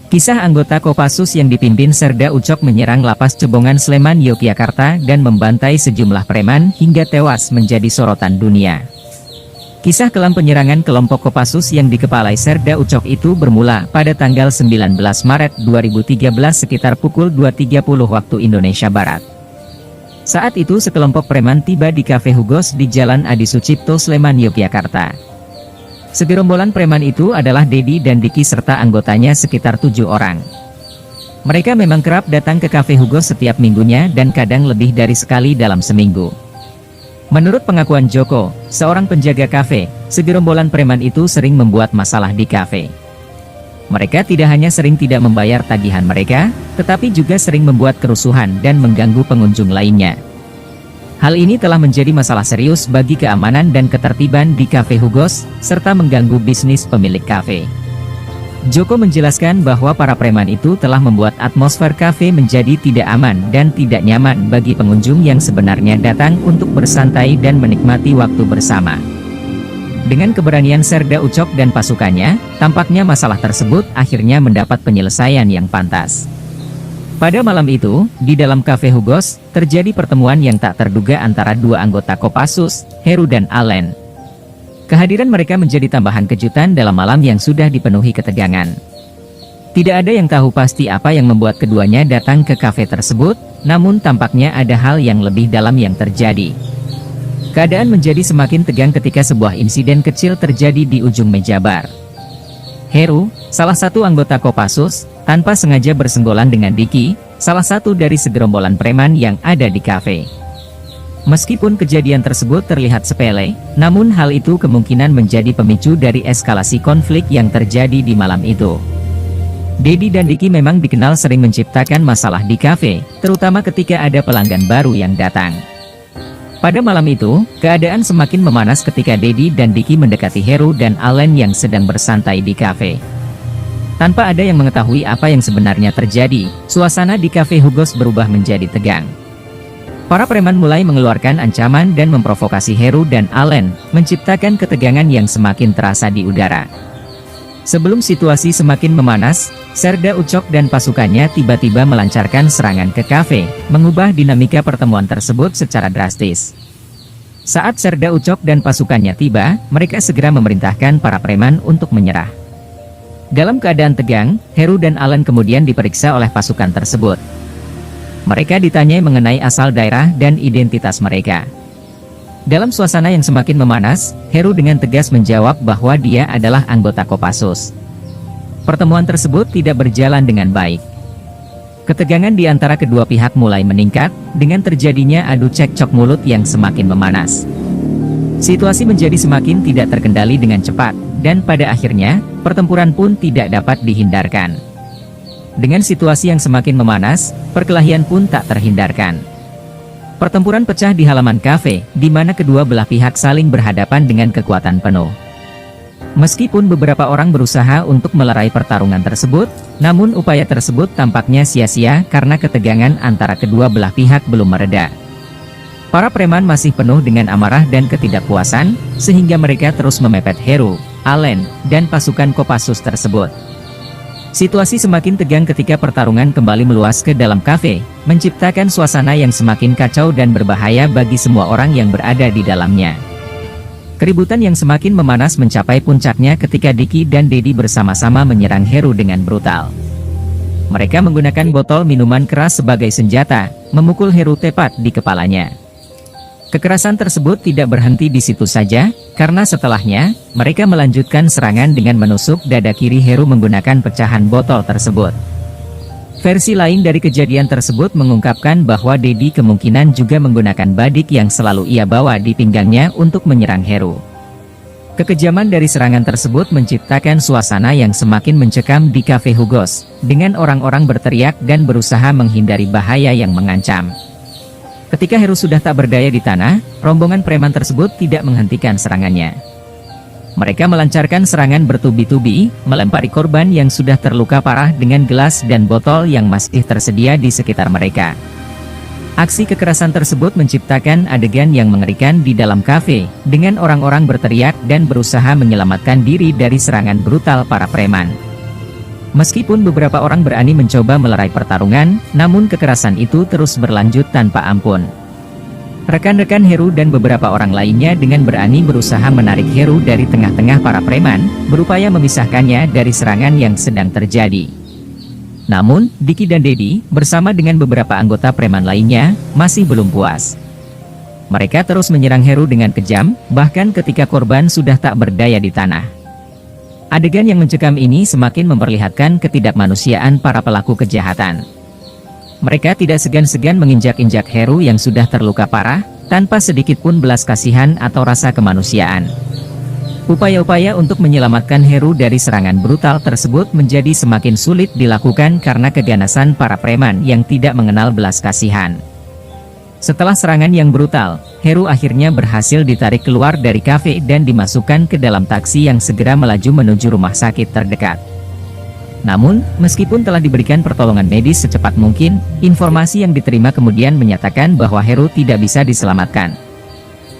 Kisah anggota Kopassus yang dipimpin Serda Ucok menyerang Lapas Cebongan Sleman, Yogyakarta dan membantai sejumlah preman hingga tewas menjadi sorotan dunia. Kisah kelam penyerangan kelompok Kopassus yang dikepalai Serda Ucok itu bermula pada tanggal 19 Maret 2013 sekitar pukul 2.30 waktu Indonesia Barat. Saat itu sekelompok preman tiba di Cafe Hugos di Jalan Adi Sucipto, Sleman, Yogyakarta. Segerombolan preman itu adalah Dedi dan Diki serta anggotanya sekitar 7 orang. Mereka memang kerap datang ke Cafe Hugos setiap minggunya dan kadang lebih dari sekali dalam seminggu. Menurut pengakuan Joko, seorang penjaga kafe, segerombolan preman itu sering membuat masalah di kafe. Mereka tidak hanya sering tidak membayar tagihan mereka, tetapi juga sering membuat kerusuhan dan mengganggu pengunjung lainnya. Hal ini telah menjadi masalah serius bagi keamanan dan ketertiban di Cafe Hugos, serta mengganggu bisnis pemilik kafe. Joko menjelaskan bahwa para preman itu telah membuat atmosfer kafe menjadi tidak aman dan tidak nyaman bagi pengunjung yang sebenarnya datang untuk bersantai dan menikmati waktu bersama. Dengan keberanian Serda Ucok dan pasukannya, tampaknya masalah tersebut akhirnya mendapat penyelesaian yang pantas. Pada malam itu, di dalam Cafe Hugos, terjadi pertemuan yang tak terduga antara dua anggota Kopassus, Heru dan Allen. Kehadiran mereka menjadi tambahan kejutan dalam malam yang sudah dipenuhi ketegangan. Tidak ada yang tahu pasti apa yang membuat keduanya datang ke kafe tersebut, namun tampaknya ada hal yang lebih dalam yang terjadi. Keadaan menjadi semakin tegang ketika sebuah insiden kecil terjadi di ujung meja bar. Heru, salah satu anggota Kopassus, tanpa sengaja bersenggolan dengan Diki, salah satu dari segerombolan preman yang ada di kafe. Meskipun kejadian tersebut terlihat sepele, namun hal itu kemungkinan menjadi pemicu dari eskalasi konflik yang terjadi di malam itu. Dedi dan Diki memang dikenal sering menciptakan masalah di kafe, terutama ketika ada pelanggan baru yang datang. Pada malam itu, keadaan semakin memanas ketika Dedi dan Diki mendekati Heru dan Allen yang sedang bersantai di kafe. Tanpa ada yang mengetahui apa yang sebenarnya terjadi, suasana di Cafe Hugos berubah menjadi tegang. Para preman mulai mengeluarkan ancaman dan memprovokasi Heru dan Allen, menciptakan ketegangan yang semakin terasa di udara. Sebelum situasi semakin memanas, Serda Ucok dan pasukannya tiba-tiba melancarkan serangan ke kafe, mengubah dinamika pertemuan tersebut secara drastis. Saat Serda Ucok dan pasukannya tiba, mereka segera memerintahkan para preman untuk menyerah. Dalam keadaan tegang, Heru dan Allen kemudian diperiksa oleh pasukan tersebut. Mereka ditanyai mengenai asal daerah dan identitas mereka. Dalam suasana yang semakin memanas, Heru dengan tegas menjawab bahwa dia adalah anggota Kopassus. Pertemuan tersebut tidak berjalan dengan baik. Ketegangan di antara kedua pihak mulai meningkat, dengan terjadinya adu cekcok mulut yang semakin memanas. Situasi menjadi semakin tidak terkendali dengan cepat, dan pada akhirnya, pertempuran pun tidak dapat dihindarkan. Dengan situasi yang semakin memanas, perkelahian pun tak terhindarkan. Pertempuran pecah di halaman kafe, di mana kedua belah pihak saling berhadapan dengan kekuatan penuh. Meskipun beberapa orang berusaha untuk melerai pertarungan tersebut, namun upaya tersebut tampaknya sia-sia karena ketegangan antara kedua belah pihak belum mereda. Para preman masih penuh dengan amarah dan ketidakpuasan, sehingga mereka terus memepet Heru, Allen, dan pasukan Kopassus tersebut. Situasi semakin tegang ketika pertarungan kembali meluas ke dalam kafe, menciptakan suasana yang semakin kacau dan berbahaya bagi semua orang yang berada di dalamnya. Keributan yang semakin memanas mencapai puncaknya ketika Diki dan Dedi bersama-sama menyerang Heru dengan brutal. Mereka menggunakan botol minuman keras sebagai senjata, memukul Heru tepat di kepalanya. Kekerasan tersebut tidak berhenti di situ saja, karena setelahnya, mereka melanjutkan serangan dengan menusuk dada kiri Heru menggunakan pecahan botol tersebut. Versi lain dari kejadian tersebut mengungkapkan bahwa Dedi kemungkinan juga menggunakan badik yang selalu ia bawa di pinggangnya untuk menyerang Heru. Kekejaman dari serangan tersebut menciptakan suasana yang semakin mencekam di Cafe Hugos, dengan orang-orang berteriak dan berusaha menghindari bahaya yang mengancam. Ketika Heru sudah tak berdaya di tanah, rombongan preman tersebut tidak menghentikan serangannya. Mereka melancarkan serangan bertubi-tubi, melempari korban yang sudah terluka parah dengan gelas dan botol yang masih tersedia di sekitar mereka. Aksi kekerasan tersebut menciptakan adegan yang mengerikan di dalam kafe, dengan orang-orang berteriak dan berusaha menyelamatkan diri dari serangan brutal para preman. Meskipun beberapa orang berani mencoba melerai pertarungan, namun kekerasan itu terus berlanjut tanpa ampun. Rekan-rekan Heru dan beberapa orang lainnya dengan berani berusaha menarik Heru dari tengah-tengah para preman, berupaya memisahkannya dari serangan yang sedang terjadi. Namun, Diki dan Dedi, bersama dengan beberapa anggota preman lainnya, masih belum puas. Mereka terus menyerang Heru dengan kejam, bahkan ketika korban sudah tak berdaya di tanah. Adegan yang mencekam ini semakin memperlihatkan ketidakmanusiaan para pelaku kejahatan. Mereka tidak segan-segan menginjak-injak Heru yang sudah terluka parah, tanpa sedikit pun belas kasihan atau rasa kemanusiaan. Upaya-upaya untuk menyelamatkan Heru dari serangan brutal tersebut menjadi semakin sulit dilakukan karena keganasan para preman yang tidak mengenal belas kasihan. Setelah serangan yang brutal, Heru akhirnya berhasil ditarik keluar dari kafe dan dimasukkan ke dalam taksi yang segera melaju menuju rumah sakit terdekat. Namun, meskipun telah diberikan pertolongan medis secepat mungkin, informasi yang diterima kemudian menyatakan bahwa Heru tidak bisa diselamatkan.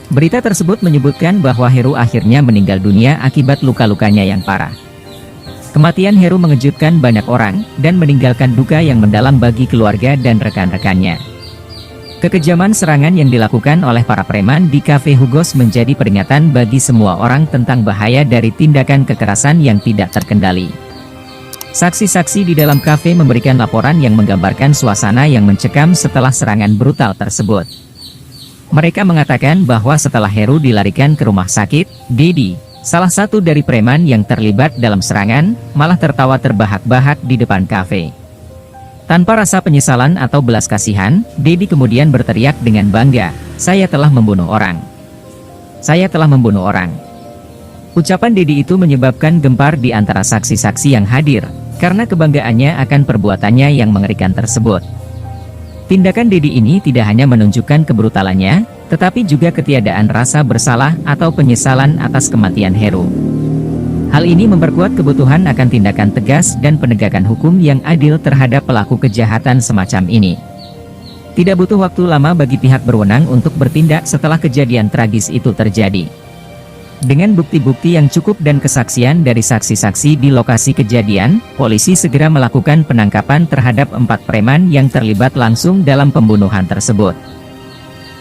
Berita tersebut menyebutkan bahwa Heru akhirnya meninggal dunia akibat luka-lukanya yang parah. Kematian Heru mengejutkan banyak orang, dan meninggalkan duka yang mendalam bagi keluarga dan rekan-rekannya. Kekejaman serangan yang dilakukan oleh para preman di Cafe Hugos menjadi peringatan bagi semua orang tentang bahaya dari tindakan kekerasan yang tidak terkendali. Saksi-saksi di dalam kafe memberikan laporan yang menggambarkan suasana yang mencekam setelah serangan brutal tersebut. Mereka mengatakan bahwa setelah Heru dilarikan ke rumah sakit, Dedi, salah satu dari preman yang terlibat dalam serangan, malah tertawa terbahak-bahak di depan kafe. Tanpa rasa penyesalan atau belas kasihan, Dedi kemudian berteriak dengan bangga, "Saya telah membunuh orang. Saya telah membunuh orang." Ucapan Dedi itu menyebabkan gempar di antara saksi-saksi yang hadir, karena kebanggaannya akan perbuatannya yang mengerikan tersebut. Tindakan Dedi ini tidak hanya menunjukkan kebrutalannya, tetapi juga ketiadaan rasa bersalah atau penyesalan atas kematian Heru. Hal ini memperkuat kebutuhan akan tindakan tegas dan penegakan hukum yang adil terhadap pelaku kejahatan semacam ini. Tidak butuh waktu lama bagi pihak berwenang untuk bertindak setelah kejadian tragis itu terjadi. Dengan bukti-bukti yang cukup dan kesaksian dari saksi-saksi di lokasi kejadian, polisi segera melakukan penangkapan terhadap 4 preman yang terlibat langsung dalam pembunuhan tersebut.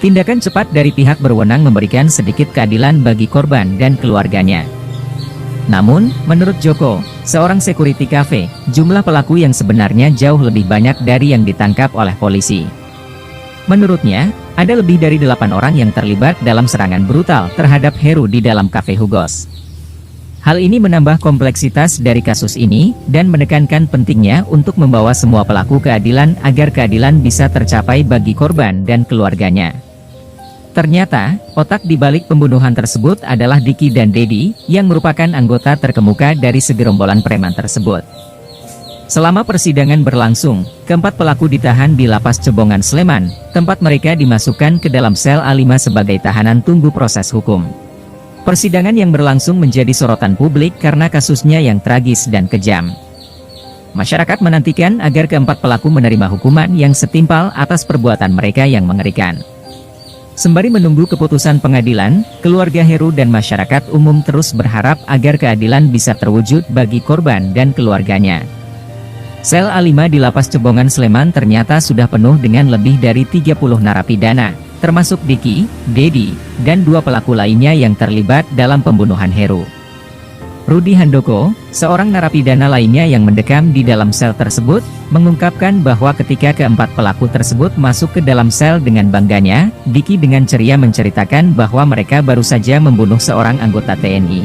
Tindakan cepat dari pihak berwenang memberikan sedikit keadilan bagi korban dan keluarganya. Namun, menurut Joko, seorang security cafe, jumlah pelaku yang sebenarnya jauh lebih banyak dari yang ditangkap oleh polisi. Menurutnya, ada lebih dari 8 orang yang terlibat dalam serangan brutal terhadap Heru di dalam Cafe Hugos. Hal ini menambah kompleksitas dari kasus ini, dan menekankan pentingnya untuk membawa semua pelaku keadilan agar keadilan bisa tercapai bagi korban dan keluarganya. Ternyata, otak di balik pembunuhan tersebut adalah Diki dan Dedi, yang merupakan anggota terkemuka dari segerombolan preman tersebut. Selama persidangan berlangsung, keempat pelaku ditahan di Lapas Cebongan Sleman, tempat mereka dimasukkan ke dalam sel A5 sebagai tahanan tunggu proses hukum. Persidangan yang berlangsung menjadi sorotan publik karena kasusnya yang tragis dan kejam. Masyarakat menantikan agar keempat pelaku menerima hukuman yang setimpal atas perbuatan mereka yang mengerikan. Sembari menunggu keputusan pengadilan, keluarga Heru dan masyarakat umum terus berharap agar keadilan bisa terwujud bagi korban dan keluarganya. Sel A5 di Lapas Cebongan Sleman ternyata sudah penuh dengan lebih dari 30 narapidana, termasuk Diki, Dedi, dan 2 pelaku lainnya yang terlibat dalam pembunuhan Heru. Rudi Handoko, seorang narapidana lainnya yang mendekam di dalam sel tersebut, mengungkapkan bahwa ketika keempat pelaku tersebut masuk ke dalam sel dengan bangganya, Diki dengan ceria menceritakan bahwa mereka baru saja membunuh seorang anggota TNI.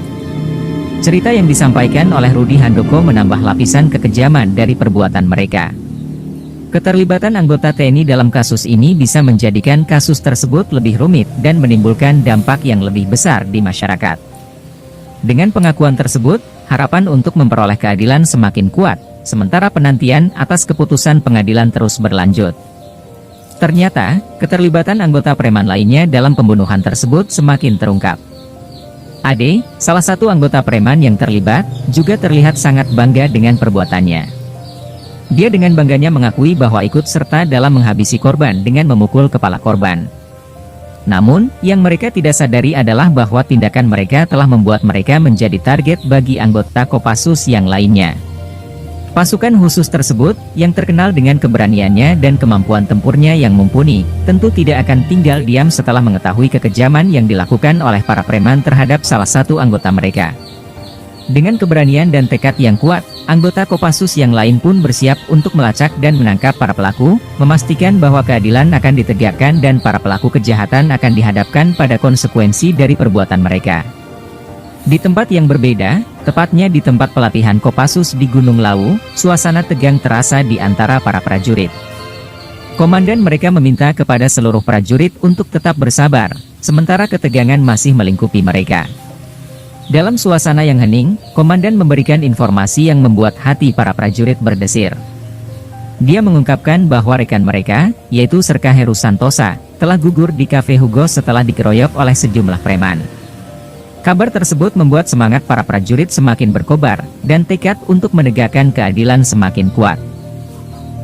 Cerita yang disampaikan oleh Rudi Handoko menambah lapisan kekejaman dari perbuatan mereka. Keterlibatan anggota TNI dalam kasus ini bisa menjadikan kasus tersebut lebih rumit dan menimbulkan dampak yang lebih besar di masyarakat. Dengan pengakuan tersebut, harapan untuk memperoleh keadilan semakin kuat, sementara penantian atas keputusan pengadilan terus berlanjut. Ternyata, keterlibatan anggota preman lainnya dalam pembunuhan tersebut semakin terungkap. Ade, salah satu anggota preman yang terlibat, juga terlihat sangat bangga dengan perbuatannya. Dia dengan bangganya mengakui bahwa ikut serta dalam menghabisi korban dengan memukul kepala korban. Namun, yang mereka tidak sadari adalah bahwa tindakan mereka telah membuat mereka menjadi target bagi anggota Kopassus yang lainnya. Pasukan khusus tersebut, yang terkenal dengan keberaniannya dan kemampuan tempurnya yang mumpuni, tentu tidak akan tinggal diam setelah mengetahui kekejaman yang dilakukan oleh para preman terhadap salah satu anggota mereka. Dengan keberanian dan tekad yang kuat, anggota Kopassus yang lain pun bersiap untuk melacak dan menangkap para pelaku, memastikan bahwa keadilan akan ditegakkan dan para pelaku kejahatan akan dihadapkan pada konsekuensi dari perbuatan mereka. Di tempat yang berbeda, tepatnya di tempat pelatihan Kopassus di Gunung Lawu, suasana tegang terasa di antara para prajurit. Komandan mereka meminta kepada seluruh prajurit untuk tetap bersabar, sementara ketegangan masih melingkupi mereka. Dalam suasana yang hening, komandan memberikan informasi yang membuat hati para prajurit berdesir. Dia mengungkapkan bahwa rekan mereka, yaitu Serka Heru Santosa, telah gugur di Cafe Hugo setelah dikeroyok oleh sejumlah preman. Kabar tersebut membuat semangat para prajurit semakin berkobar, dan tekad untuk menegakkan keadilan semakin kuat.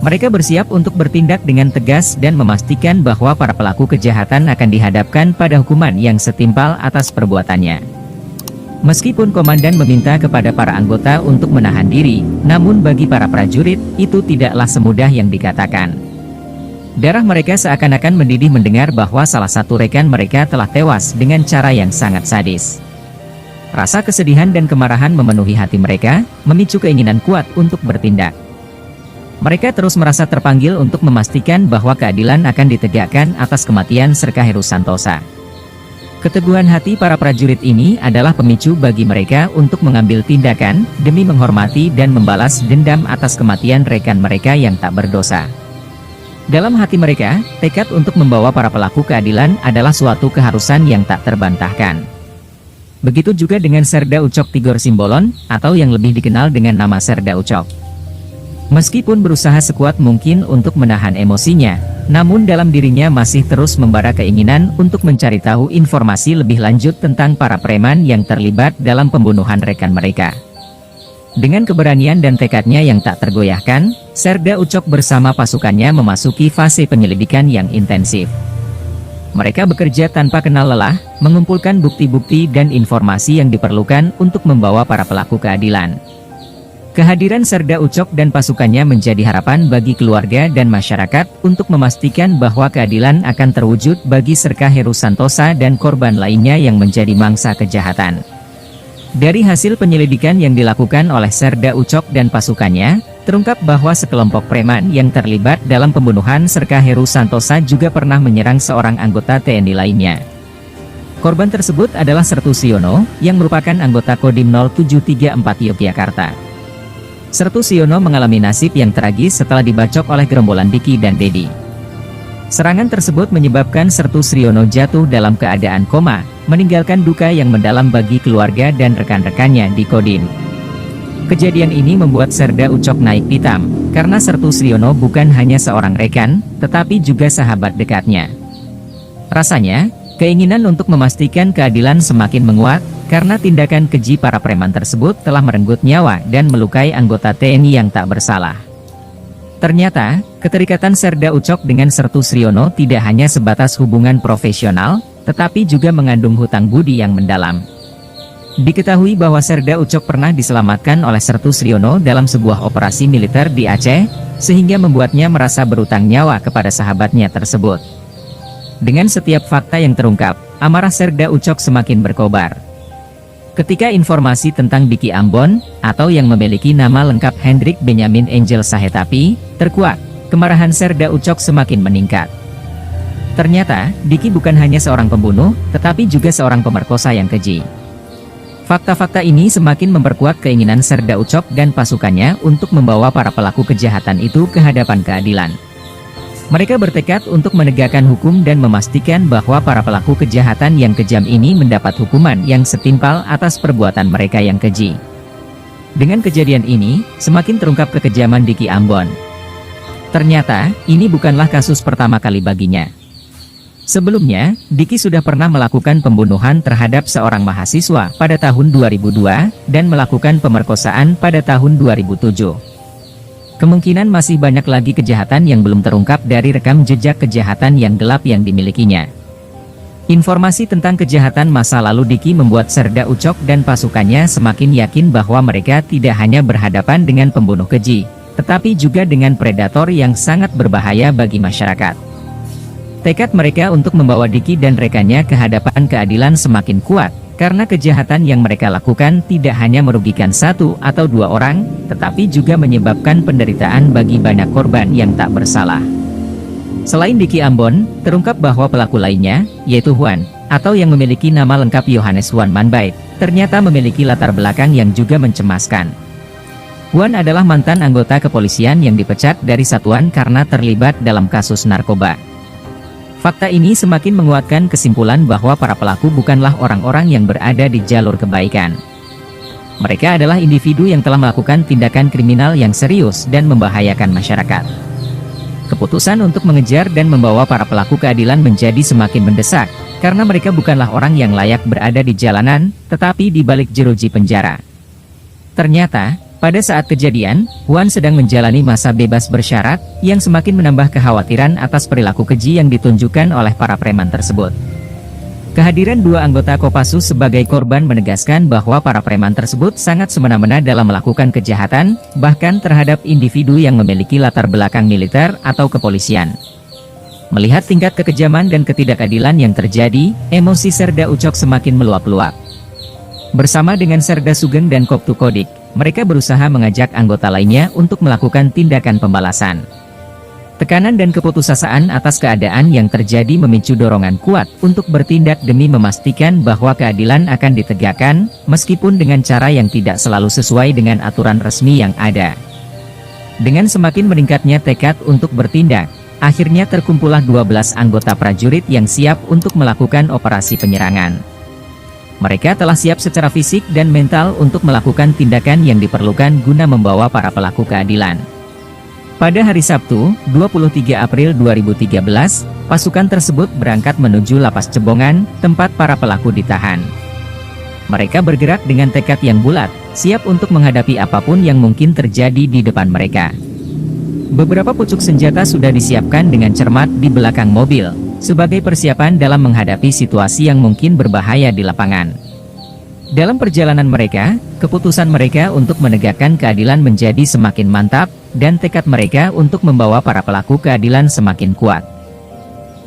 Mereka bersiap untuk bertindak dengan tegas dan memastikan bahwa para pelaku kejahatan akan dihadapkan pada hukuman yang setimpal atas perbuatannya. Meskipun komandan meminta kepada para anggota untuk menahan diri, namun bagi para prajurit, itu tidaklah semudah yang dikatakan. Darah mereka seakan-akan mendidih mendengar bahwa salah satu rekan mereka telah tewas dengan cara yang sangat sadis. Rasa kesedihan dan kemarahan memenuhi hati mereka, memicu keinginan kuat untuk bertindak. Mereka terus merasa terpanggil untuk memastikan bahwa keadilan akan ditegakkan atas kematian Serka Heru Santosa. Keteguhan hati para prajurit ini adalah pemicu bagi mereka untuk mengambil tindakan, demi menghormati dan membalas dendam atas kematian rekan mereka yang tak berdosa. Dalam hati mereka, tekad untuk membawa para pelaku keadilan adalah suatu keharusan yang tak terbantahkan. Begitu juga dengan Serda Ucok Tigor Simbolon, atau yang lebih dikenal dengan nama Serda Ucok. Meskipun berusaha sekuat mungkin untuk menahan emosinya, namun dalam dirinya masih terus membara keinginan untuk mencari tahu informasi lebih lanjut tentang para preman yang terlibat dalam pembunuhan rekan mereka. Dengan keberanian dan tekadnya yang tak tergoyahkan, Serda Ucok bersama pasukannya memasuki fase penyelidikan yang intensif. Mereka bekerja tanpa kenal lelah, mengumpulkan bukti-bukti dan informasi yang diperlukan untuk membawa para pelaku keadilan. Kehadiran Serda Ucok dan pasukannya menjadi harapan bagi keluarga dan masyarakat untuk memastikan bahwa keadilan akan terwujud bagi Serka Heru Santosa dan korban lainnya yang menjadi mangsa kejahatan. Dari hasil penyelidikan yang dilakukan oleh Serda Ucok dan pasukannya, terungkap bahwa sekelompok preman yang terlibat dalam pembunuhan Serka Heru Santosa juga pernah menyerang seorang anggota TNI lainnya. Korban tersebut adalah Sertu Siono, yang merupakan anggota Kodim 0734 Yogyakarta. Sertu Siono mengalami nasib yang tragis setelah dibacok oleh gerombolan Diki dan Dedi. Serangan tersebut menyebabkan Sertu Siono jatuh dalam keadaan koma, meninggalkan duka yang mendalam bagi keluarga dan rekan-rekannya di Kodim. Kejadian ini membuat Serda Ucok naik pitam, karena Sertu Siono bukan hanya seorang rekan, tetapi juga sahabat dekatnya. Rasanya, keinginan untuk memastikan keadilan semakin menguat, karena tindakan keji para preman tersebut telah merenggut nyawa dan melukai anggota TNI yang tak bersalah. Ternyata, keterikatan Serda Ucok dengan Sertu Siono tidak hanya sebatas hubungan profesional, tetapi juga mengandung hutang budi yang mendalam. Diketahui bahwa Serda Ucok pernah diselamatkan oleh Sertu Siono dalam sebuah operasi militer di Aceh, sehingga membuatnya merasa berutang nyawa kepada sahabatnya tersebut. Dengan setiap fakta yang terungkap, amarah Serda Ucok semakin berkobar. Ketika informasi tentang Diki Ambon, atau yang memiliki nama lengkap Hendrik Benyamin Angel Sahetapi, terkuak, kemarahan Serda Ucok semakin meningkat. Ternyata, Diki bukan hanya seorang pembunuh, tetapi juga seorang pemerkosa yang keji. Fakta-fakta ini semakin memperkuat keinginan Serda Ucok dan pasukannya untuk membawa para pelaku kejahatan itu ke hadapan keadilan. Mereka bertekad untuk menegakkan hukum dan memastikan bahwa para pelaku kejahatan yang kejam ini mendapat hukuman yang setimpal atas perbuatan mereka yang keji. Dengan kejadian ini, semakin terungkap kekejaman Diki Ambon. Ternyata, ini bukanlah kasus pertama kali baginya. Sebelumnya, Diki sudah pernah melakukan pembunuhan terhadap seorang mahasiswa pada tahun 2002, dan melakukan pemerkosaan pada tahun 2007. Kemungkinan masih banyak lagi kejahatan yang belum terungkap dari rekam jejak kejahatan yang gelap yang dimilikinya. Informasi tentang kejahatan masa lalu Diki membuat Serda Ucok dan pasukannya semakin yakin bahwa mereka tidak hanya berhadapan dengan pembunuh keji, tetapi juga dengan predator yang sangat berbahaya bagi masyarakat. Tekad mereka untuk membawa Diki dan rekannya ke hadapan keadilan semakin kuat, karena kejahatan yang mereka lakukan tidak hanya merugikan satu atau dua orang, tetapi juga menyebabkan penderitaan bagi banyak korban yang tak bersalah. Selain Diki Ambon, terungkap bahwa pelaku lainnya, yaitu Huan, atau yang memiliki nama lengkap Yohanes Huan Manbait, ternyata memiliki latar belakang yang juga mencemaskan. Huan adalah mantan anggota kepolisian yang dipecat dari satuan karena terlibat dalam kasus narkoba. Fakta ini semakin menguatkan kesimpulan bahwa para pelaku bukanlah orang-orang yang berada di jalur kebaikan. Mereka adalah individu yang telah melakukan tindakan kriminal yang serius dan membahayakan masyarakat. Keputusan untuk mengejar dan membawa para pelaku keadilan menjadi semakin mendesak, karena mereka bukanlah orang yang layak berada di jalanan, tetapi di balik jeruji penjara. Ternyata, pada saat kejadian, Huan sedang menjalani masa bebas bersyarat, yang semakin menambah kekhawatiran atas perilaku keji yang ditunjukkan oleh para preman tersebut. Kehadiran dua anggota Kopassus sebagai korban menegaskan bahwa para preman tersebut sangat semena-mena dalam melakukan kejahatan, bahkan terhadap individu yang memiliki latar belakang militer atau kepolisian. Melihat tingkat kekejaman dan ketidakadilan yang terjadi, emosi Serda Ucok semakin meluap-luap. Bersama dengan Serda Sugeng dan Koptu Kodik, mereka berusaha mengajak anggota lainnya untuk melakukan tindakan pembalasan. Tekanan dan keputusasaan atas keadaan yang terjadi memicu dorongan kuat untuk bertindak demi memastikan bahwa keadilan akan ditegakkan, meskipun dengan cara yang tidak selalu sesuai dengan aturan resmi yang ada. Dengan semakin meningkatnya tekad untuk bertindak, akhirnya terkumpullah 12 anggota prajurit yang siap untuk melakukan operasi penyerangan. Mereka telah siap secara fisik dan mental untuk melakukan tindakan yang diperlukan guna membawa para pelaku keadilan. Pada hari Sabtu, 23 April 2013, pasukan tersebut berangkat menuju Lapas Cebongan, tempat para pelaku ditahan. Mereka bergerak dengan tekad yang bulat, siap untuk menghadapi apapun yang mungkin terjadi di depan mereka. Beberapa pucuk senjata sudah disiapkan dengan cermat di belakang mobil, sebagai persiapan dalam menghadapi situasi yang mungkin berbahaya di lapangan. Dalam perjalanan mereka, keputusan mereka untuk menegakkan keadilan menjadi semakin mantap, dan tekad mereka untuk membawa para pelaku keadilan semakin kuat.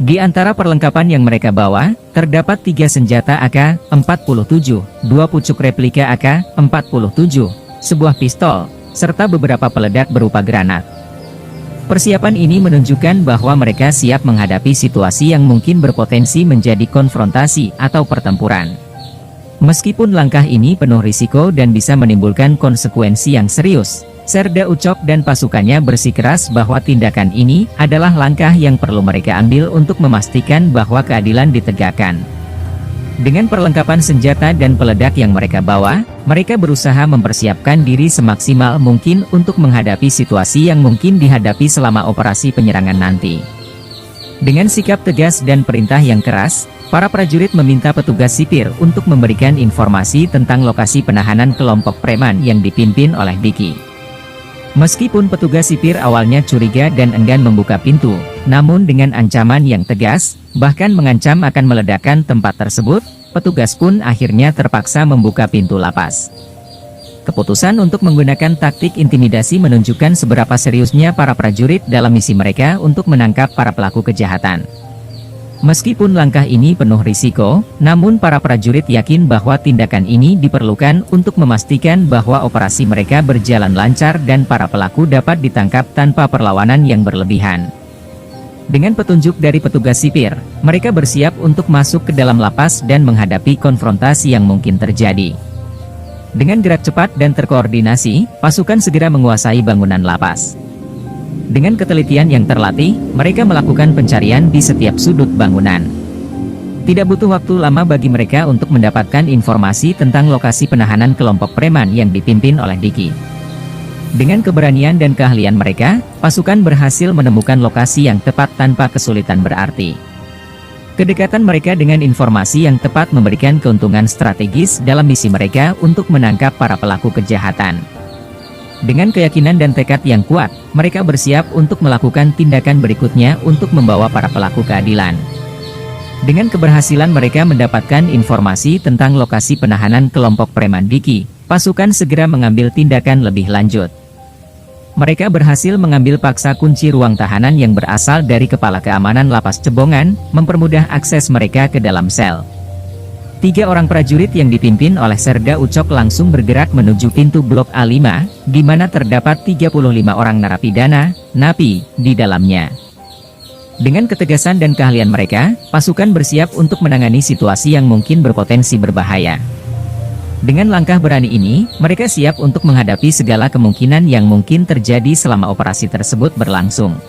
Di antara perlengkapan yang mereka bawa, terdapat 3 senjata AK-47, 2 pucuk replika AK-47, sebuah pistol, serta beberapa peledak berupa granat. Persiapan ini menunjukkan bahwa mereka siap menghadapi situasi yang mungkin berpotensi menjadi konfrontasi atau pertempuran. Meskipun langkah ini penuh risiko dan bisa menimbulkan konsekuensi yang serius, Serda Ucok dan pasukannya bersikeras bahwa tindakan ini adalah langkah yang perlu mereka ambil untuk memastikan bahwa keadilan ditegakkan. Dengan perlengkapan senjata dan peledak yang mereka bawa, mereka berusaha mempersiapkan diri semaksimal mungkin untuk menghadapi situasi yang mungkin dihadapi selama operasi penyerangan nanti. Dengan sikap tegas dan perintah yang keras, para prajurit meminta petugas sipir untuk memberikan informasi tentang lokasi penahanan kelompok preman yang dipimpin oleh Diki. Meskipun petugas sipir awalnya curiga dan enggan membuka pintu, namun dengan ancaman yang tegas, bahkan mengancam akan meledakkan tempat tersebut, petugas pun akhirnya terpaksa membuka pintu lapas. Keputusan untuk menggunakan taktik intimidasi menunjukkan seberapa seriusnya para prajurit dalam misi mereka untuk menangkap para pelaku kejahatan. Meskipun langkah ini penuh risiko, namun para prajurit yakin bahwa tindakan ini diperlukan untuk memastikan bahwa operasi mereka berjalan lancar dan para pelaku dapat ditangkap tanpa perlawanan yang berlebihan. Dengan petunjuk dari petugas sipir, mereka bersiap untuk masuk ke dalam lapas dan menghadapi konfrontasi yang mungkin terjadi. Dengan gerak cepat dan terkoordinasi, pasukan segera menguasai bangunan lapas. Dengan ketelitian yang terlatih, mereka melakukan pencarian di setiap sudut bangunan. Tidak butuh waktu lama bagi mereka untuk mendapatkan informasi tentang lokasi penahanan kelompok preman yang dipimpin oleh Diki. Dengan keberanian dan keahlian mereka, pasukan berhasil menemukan lokasi yang tepat tanpa kesulitan berarti. Kedekatan mereka dengan informasi yang tepat memberikan keuntungan strategis dalam misi mereka untuk menangkap para pelaku kejahatan. Dengan keyakinan dan tekad yang kuat, mereka bersiap untuk melakukan tindakan berikutnya untuk membawa para pelaku keadilan. Dengan keberhasilan mereka mendapatkan informasi tentang lokasi penahanan kelompok preman Diki, pasukan segera mengambil tindakan lebih lanjut. Mereka berhasil mengambil paksa kunci ruang tahanan yang berasal dari kepala keamanan lapas Cebongan, mempermudah akses mereka ke dalam sel. 3 orang prajurit yang dipimpin oleh Serda Ucok langsung bergerak menuju pintu blok A5, di mana terdapat 35 orang narapidana, napi, di dalamnya. Dengan ketegasan dan keahlian mereka, pasukan bersiap untuk menangani situasi yang mungkin berpotensi berbahaya. Dengan langkah berani ini, mereka siap untuk menghadapi segala kemungkinan yang mungkin terjadi selama operasi tersebut berlangsung.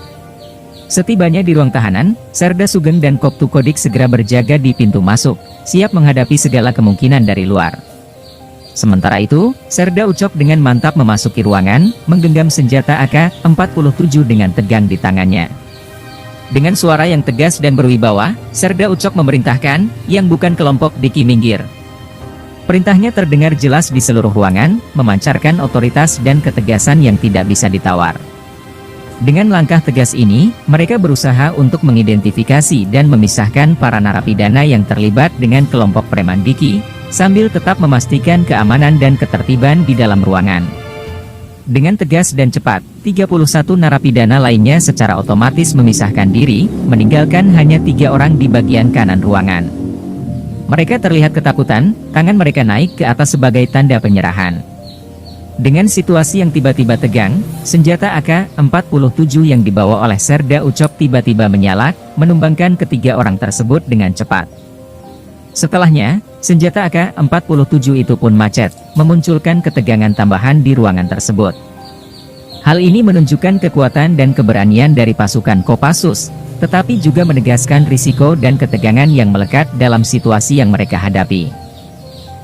Setibanya di ruang tahanan, Serda Sugeng dan Koptu Kodik segera berjaga di pintu masuk, siap menghadapi segala kemungkinan dari luar. Sementara itu, Serda Ucok dengan mantap memasuki ruangan, menggenggam senjata AK-47 dengan tegang di tangannya. Dengan suara yang tegas dan berwibawa, Serda Ucok memerintahkan, yang bukan kelompok Diki minggir. Perintahnya terdengar jelas di seluruh ruangan, memancarkan otoritas dan ketegasan yang tidak bisa ditawar. Dengan langkah tegas ini, mereka berusaha untuk mengidentifikasi dan memisahkan para narapidana yang terlibat dengan kelompok preman Diki, sambil tetap memastikan keamanan dan ketertiban di dalam ruangan. Dengan tegas dan cepat, 31 narapidana lainnya secara otomatis memisahkan diri, meninggalkan hanya 3 orang di bagian kanan ruangan. Mereka terlihat ketakutan, tangan mereka naik ke atas sebagai tanda penyerahan. Dengan situasi yang tiba-tiba tegang, senjata AK-47 yang dibawa oleh Serda Ucok tiba-tiba menyala, menumbangkan ketiga orang tersebut dengan cepat. Setelahnya, senjata AK-47 itu pun macet, memunculkan ketegangan tambahan di ruangan tersebut. Hal ini menunjukkan kekuatan dan keberanian dari pasukan Kopassus, tetapi juga menegaskan risiko dan ketegangan yang melekat dalam situasi yang mereka hadapi.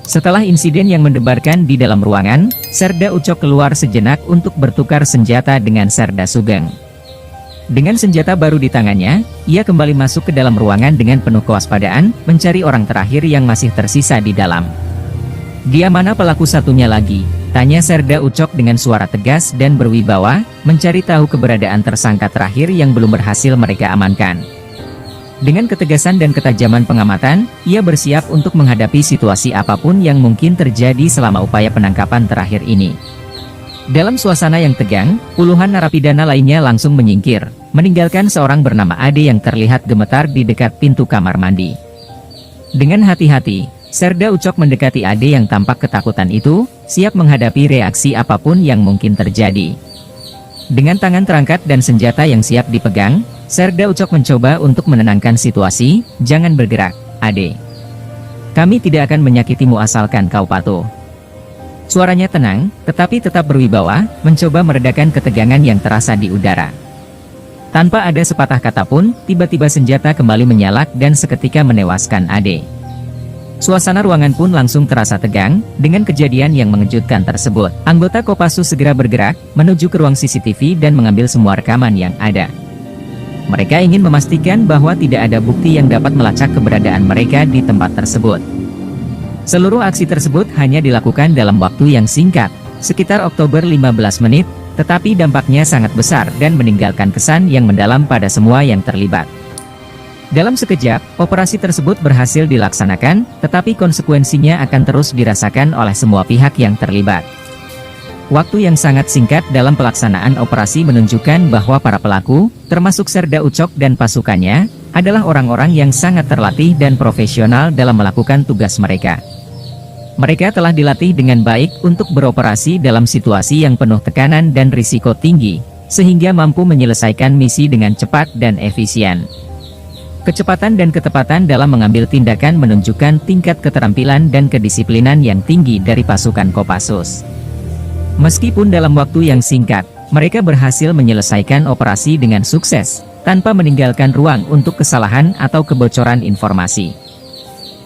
Setelah insiden yang mendebarkan di dalam ruangan, Serda Ucok keluar sejenak untuk bertukar senjata dengan Serda Sugeng. Dengan senjata baru di tangannya, ia kembali masuk ke dalam ruangan dengan penuh kewaspadaan, mencari orang terakhir yang masih tersisa di dalam. "Dia mana pelaku satunya lagi?" tanya Serda Ucok dengan suara tegas dan berwibawa, mencari tahu keberadaan tersangka terakhir yang belum berhasil mereka amankan. Dengan ketegasan dan ketajaman pengamatan, ia bersiap untuk menghadapi situasi apapun yang mungkin terjadi selama upaya penangkapan terakhir ini. Dalam suasana yang tegang, puluhan narapidana lainnya langsung menyingkir, meninggalkan seorang bernama Ade yang terlihat gemetar di dekat pintu kamar mandi. Dengan hati-hati, Serda Ucok mendekati Ade yang tampak ketakutan itu, siap menghadapi reaksi apapun yang mungkin terjadi. Dengan tangan terangkat dan senjata yang siap dipegang, Serda Ucok mencoba untuk menenangkan situasi. "Jangan bergerak, Ade. Kami tidak akan menyakitimu asalkan kau patuh." Suaranya tenang, tetapi tetap berwibawa, mencoba meredakan ketegangan yang terasa di udara. Tanpa ada sepatah kata pun, tiba-tiba senjata kembali menyala dan seketika menewaskan Ade. Suasana ruangan pun langsung terasa tegang. Dengan kejadian yang mengejutkan tersebut, anggota Kopassus segera bergerak, menuju ke ruang CCTV dan mengambil semua rekaman yang ada. Mereka ingin memastikan bahwa tidak ada bukti yang dapat melacak keberadaan mereka di tempat tersebut. Seluruh aksi tersebut hanya dilakukan dalam waktu yang singkat, sekitar Oktober 15 menit, tetapi dampaknya sangat besar dan meninggalkan kesan yang mendalam pada semua yang terlibat. Dalam sekejap, operasi tersebut berhasil dilaksanakan, tetapi konsekuensinya akan terus dirasakan oleh semua pihak yang terlibat. Waktu yang sangat singkat dalam pelaksanaan operasi menunjukkan bahwa para pelaku, termasuk Serda Ucok dan pasukannya, adalah orang-orang yang sangat terlatih dan profesional dalam melakukan tugas mereka. Mereka telah dilatih dengan baik untuk beroperasi dalam situasi yang penuh tekanan dan risiko tinggi, sehingga mampu menyelesaikan misi dengan cepat dan efisien. Kecepatan dan ketepatan dalam mengambil tindakan menunjukkan tingkat keterampilan dan kedisiplinan yang tinggi dari pasukan Kopassus. Meskipun dalam waktu yang singkat, mereka berhasil menyelesaikan operasi dengan sukses, tanpa meninggalkan ruang untuk kesalahan atau kebocoran informasi.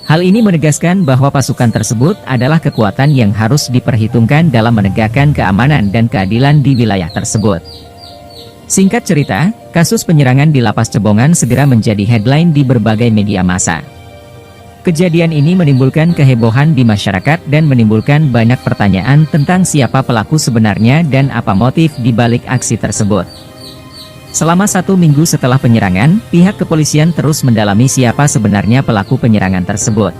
Hal ini menegaskan bahwa pasukan tersebut adalah kekuatan yang harus diperhitungkan dalam menegakkan keamanan dan keadilan di wilayah tersebut. Singkat cerita, kasus penyerangan di Lapas Cebongan segera menjadi headline di berbagai media massa. Kejadian ini menimbulkan kehebohan di masyarakat dan menimbulkan banyak pertanyaan tentang siapa pelaku sebenarnya dan apa motif di balik aksi tersebut. Selama 1 minggu setelah penyerangan, pihak kepolisian terus mendalami siapa sebenarnya pelaku penyerangan tersebut.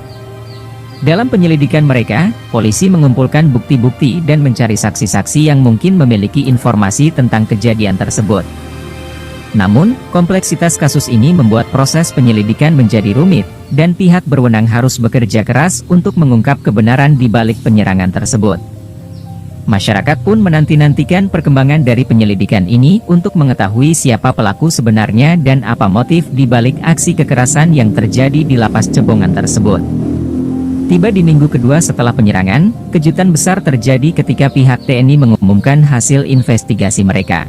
Dalam penyelidikan mereka, polisi mengumpulkan bukti-bukti dan mencari saksi-saksi yang mungkin memiliki informasi tentang kejadian tersebut. Namun, kompleksitas kasus ini membuat proses penyelidikan menjadi rumit, dan pihak berwenang harus bekerja keras untuk mengungkap kebenaran di balik penyerangan tersebut. Masyarakat pun menanti-nantikan perkembangan dari penyelidikan ini untuk mengetahui siapa pelaku sebenarnya dan apa motif di balik aksi kekerasan yang terjadi di lapas Cebongan tersebut. Tiba di minggu kedua setelah penyerangan, kejutan besar terjadi ketika pihak TNI mengumumkan hasil investigasi mereka.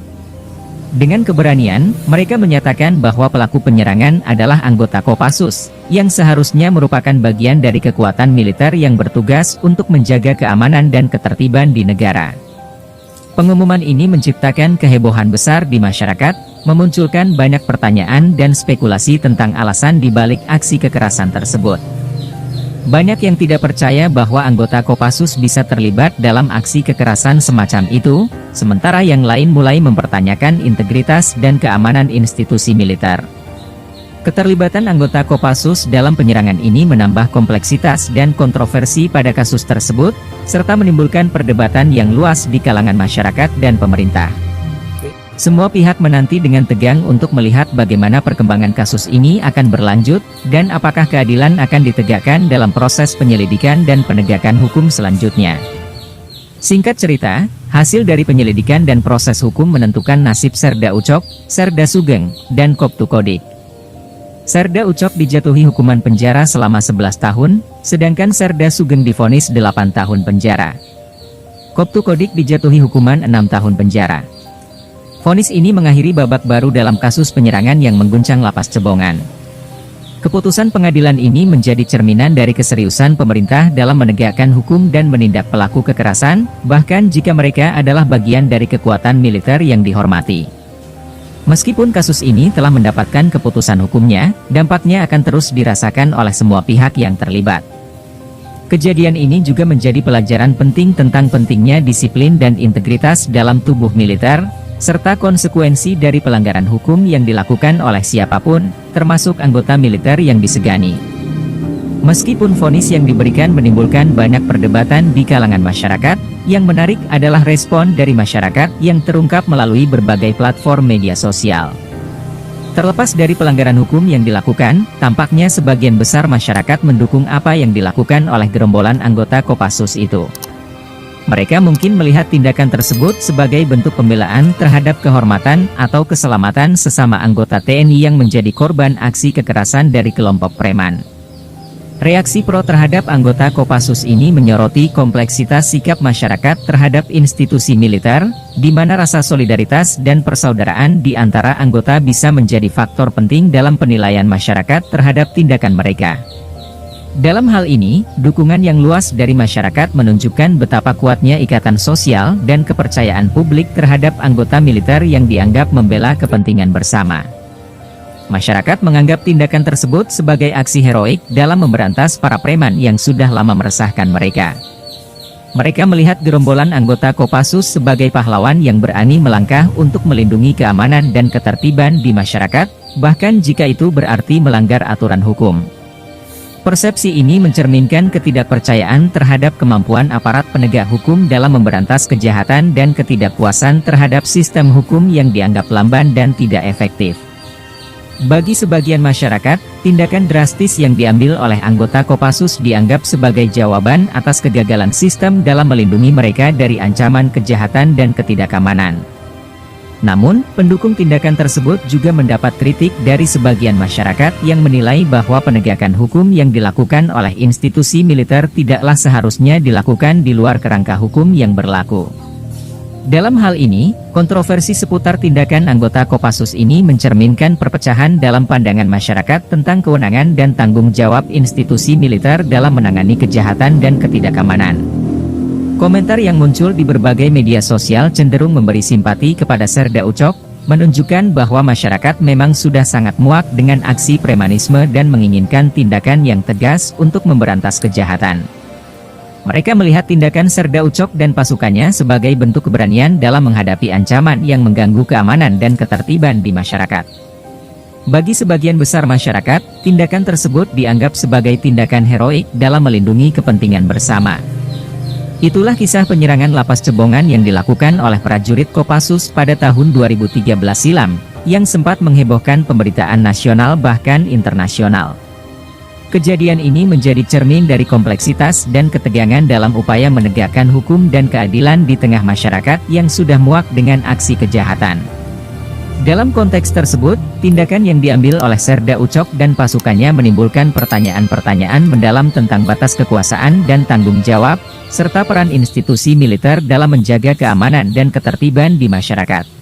Dengan keberanian, mereka menyatakan bahwa pelaku penyerangan adalah anggota Kopassus, yang seharusnya merupakan bagian dari kekuatan militer yang bertugas untuk menjaga keamanan dan ketertiban di negara. Pengumuman ini menciptakan kehebohan besar di masyarakat, memunculkan banyak pertanyaan dan spekulasi tentang alasan di balik aksi kekerasan tersebut. Banyak yang tidak percaya bahwa anggota Kopassus bisa terlibat dalam aksi kekerasan semacam itu, sementara yang lain mulai mempertanyakan integritas dan keamanan institusi militer. Keterlibatan anggota Kopassus dalam penyerangan ini menambah kompleksitas dan kontroversi pada kasus tersebut, serta menimbulkan perdebatan yang luas di kalangan masyarakat dan pemerintah. Semua pihak menanti dengan tegang untuk melihat bagaimana perkembangan kasus ini akan berlanjut, dan apakah keadilan akan ditegakkan dalam proses penyelidikan dan penegakan hukum selanjutnya. Singkat cerita, hasil dari penyelidikan dan proses hukum menentukan nasib Serda Ucok, Serda Sugeng, dan Koptu Kodik. Serda Ucok dijatuhi hukuman penjara selama 11 tahun, sedangkan Serda Sugeng divonis 8 tahun penjara. Koptu Kodik dijatuhi hukuman 6 tahun penjara. Vonis ini mengakhiri babak baru dalam kasus penyerangan yang mengguncang lapas Cebongan. Keputusan pengadilan ini menjadi cerminan dari keseriusan pemerintah dalam menegakkan hukum dan menindak pelaku kekerasan, bahkan jika mereka adalah bagian dari kekuatan militer yang dihormati. Meskipun kasus ini telah mendapatkan keputusan hukumnya, dampaknya akan terus dirasakan oleh semua pihak yang terlibat. Kejadian ini juga menjadi pelajaran penting tentang pentingnya disiplin dan integritas dalam tubuh militer, serta konsekuensi dari pelanggaran hukum yang dilakukan oleh siapapun, termasuk anggota militer yang disegani. Meskipun vonis yang diberikan menimbulkan banyak perdebatan di kalangan masyarakat, yang menarik adalah respon dari masyarakat yang terungkap melalui berbagai platform media sosial. Terlepas dari pelanggaran hukum yang dilakukan, tampaknya sebagian besar masyarakat mendukung apa yang dilakukan oleh gerombolan anggota Kopassus itu. Mereka mungkin melihat tindakan tersebut sebagai bentuk pembelaan terhadap kehormatan atau keselamatan sesama anggota TNI yang menjadi korban aksi kekerasan dari kelompok preman. Reaksi pro terhadap anggota Kopassus ini menyoroti kompleksitas sikap masyarakat terhadap institusi militer, di mana rasa solidaritas dan persaudaraan di antara anggota bisa menjadi faktor penting dalam penilaian masyarakat terhadap tindakan mereka. Dalam hal ini, dukungan yang luas dari masyarakat menunjukkan betapa kuatnya ikatan sosial dan kepercayaan publik terhadap anggota militer yang dianggap membela kepentingan bersama. Masyarakat menganggap tindakan tersebut sebagai aksi heroik dalam memberantas para preman yang sudah lama meresahkan mereka. Mereka melihat gerombolan anggota Kopassus sebagai pahlawan yang berani melangkah untuk melindungi keamanan dan ketertiban di masyarakat, bahkan jika itu berarti melanggar aturan hukum. Persepsi ini mencerminkan ketidakpercayaan terhadap kemampuan aparat penegak hukum dalam memberantas kejahatan dan ketidakpuasan terhadap sistem hukum yang dianggap lamban dan tidak efektif. Bagi sebagian masyarakat, tindakan drastis yang diambil oleh anggota Kopassus dianggap sebagai jawaban atas kegagalan sistem dalam melindungi mereka dari ancaman kejahatan dan ketidakamanan. Namun, pendukung tindakan tersebut juga mendapat kritik dari sebagian masyarakat yang menilai bahwa penegakan hukum yang dilakukan oleh institusi militer tidaklah seharusnya dilakukan di luar kerangka hukum yang berlaku. Dalam hal ini, kontroversi seputar tindakan anggota Kopassus ini mencerminkan perpecahan dalam pandangan masyarakat tentang kewenangan dan tanggung jawab institusi militer dalam menangani kejahatan dan ketidakamanan. Komentar yang muncul di berbagai media sosial cenderung memberi simpati kepada Serda Ucok, menunjukkan bahwa masyarakat memang sudah sangat muak dengan aksi premanisme dan menginginkan tindakan yang tegas untuk memberantas kejahatan. Mereka melihat tindakan Serda Ucok dan pasukannya sebagai bentuk keberanian dalam menghadapi ancaman yang mengganggu keamanan dan ketertiban di masyarakat. Bagi sebagian besar masyarakat, tindakan tersebut dianggap sebagai tindakan heroik dalam melindungi kepentingan bersama. Itulah kisah penyerangan Lapas Cebongan yang dilakukan oleh prajurit Kopassus pada tahun 2013 silam, yang sempat menghebohkan pemberitaan nasional bahkan internasional. Kejadian ini menjadi cermin dari kompleksitas dan ketegangan dalam upaya menegakkan hukum dan keadilan di tengah masyarakat yang sudah muak dengan aksi kejahatan. Dalam konteks tersebut, tindakan yang diambil oleh Serda Ucok dan pasukannya menimbulkan pertanyaan-pertanyaan mendalam tentang batas kekuasaan dan tanggung jawab, serta peran institusi militer dalam menjaga keamanan dan ketertiban di masyarakat.